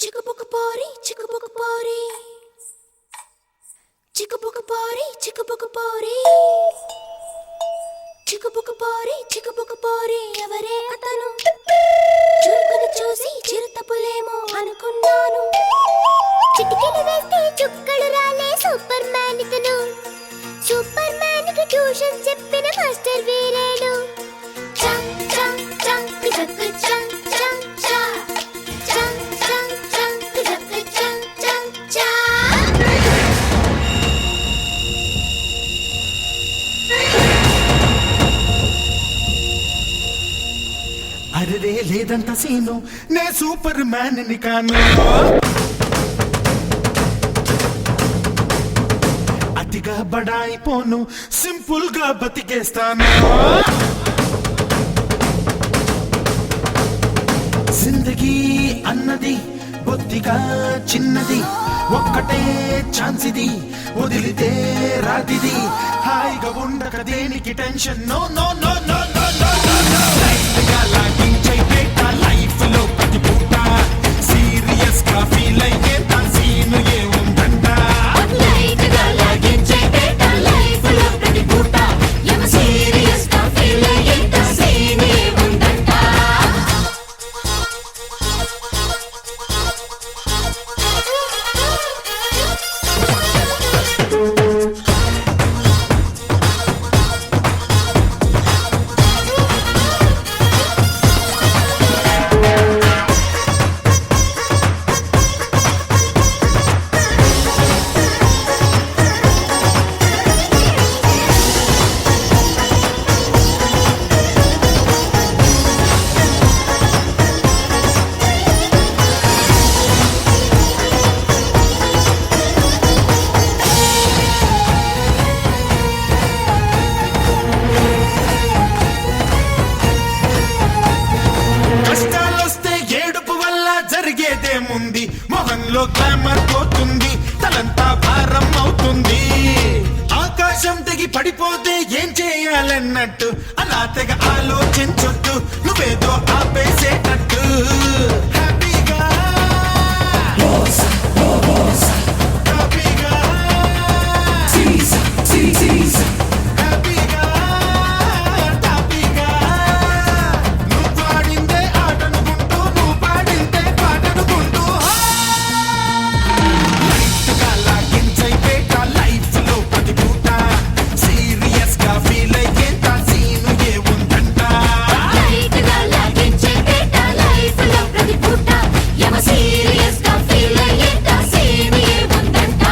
Chick-a-book party, chick-a-book party. Chick-a-book party, chick-a-book party. Chick-a-book party, chick-a-book party. ఎవరే అతను చురుకును చూసి చిరుతపులేమో అనుకున్నాను. చిటికెలు వేస్తే చుక్కలు రాలే సూపర్ మ్యాన్ ఇతను. సూపర్ మ్యాన్ కి ట్యూషన్ చెప్పిన మాస్టర్ వీరేడు. చం చం చం పిజక్ చం చం చా చం చం చం పిజక్ చం చం చా. అరే లేదంత సీను నే సూపర్ మ్యాన్ ని కాను. అతిగా బడాయిపోను సింపుల్ గా బతికేస్తాను. జిందగీ అన్నది బొత్తిగా చిన్నది, ఒక్కటే ఛాన్స్ ఇది, వదిలితే రాదిది. హాయిగా ఉండక దేనికి tension, no no no no no no no. Light గా లాగించే బేట లైఫ్ లో ప్రతి పూట, సీరియస్ గా ఫీల్ అయ్యే సీను ఏ ఉందంట. లైట్ గా లాగించే బేట లైఫ్ లో ప్రతి పూట, యమ సీరియస్ గా ఫీల్ అయ్యేంత సీన్ ఏ ఉందంట. కష్టాలొస్తే ఏడుపు వల్ల జరిగేదేముంది, మొహంలో గ్లామర్ పోతుంది, తలంతా భారం అవుతుంది. ఆకాశం తెగి పడిపోతే ఏం చేయాలన్నట్టు అలా తెగ ఆలోచించొద్దు, నువ్వేదో ఆపేసేటట్టు. హ్యాపీగా హ్యాపీగా హ్యాపీగా హ్యాపీగా. నువ్వు పాడిందే ఆటనుకుంటూ, నువ్వు పాడిందే పాటనుకుంటూ. లైట్ గా లాగించే బేట లైఫ్ లో ప్రతి పూట, సీరియస్ గా ఫీల్ అయ్యేంత సీను ఏ ఉందంట. లైట్ గా లాగించే బేట లైఫ్ లో ప్రతి పూట, యమ సీరియస్ గా ఫీల్ అయ్యేంత సీన్ ఏ ఉందంట.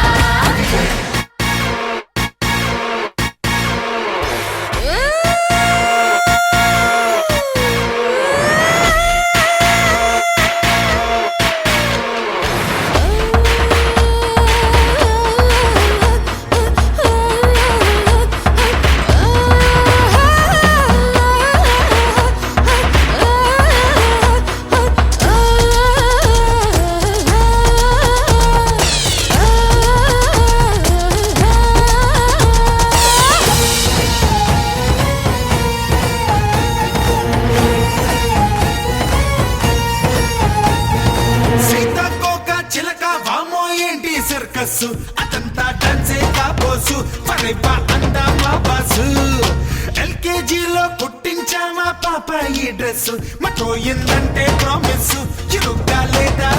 సీతాకోక చిలక వామో ఏంటి సర్కస్సు, అతంతా డాన్సే కాబోసు, పరైపా అందామా బాసు. ఎల్కేజీలో పుట్టించామా పాప ఈ డ్రెస్, మటోయిందంటే ప్రామిస్, ఇరుగ్గా లేదా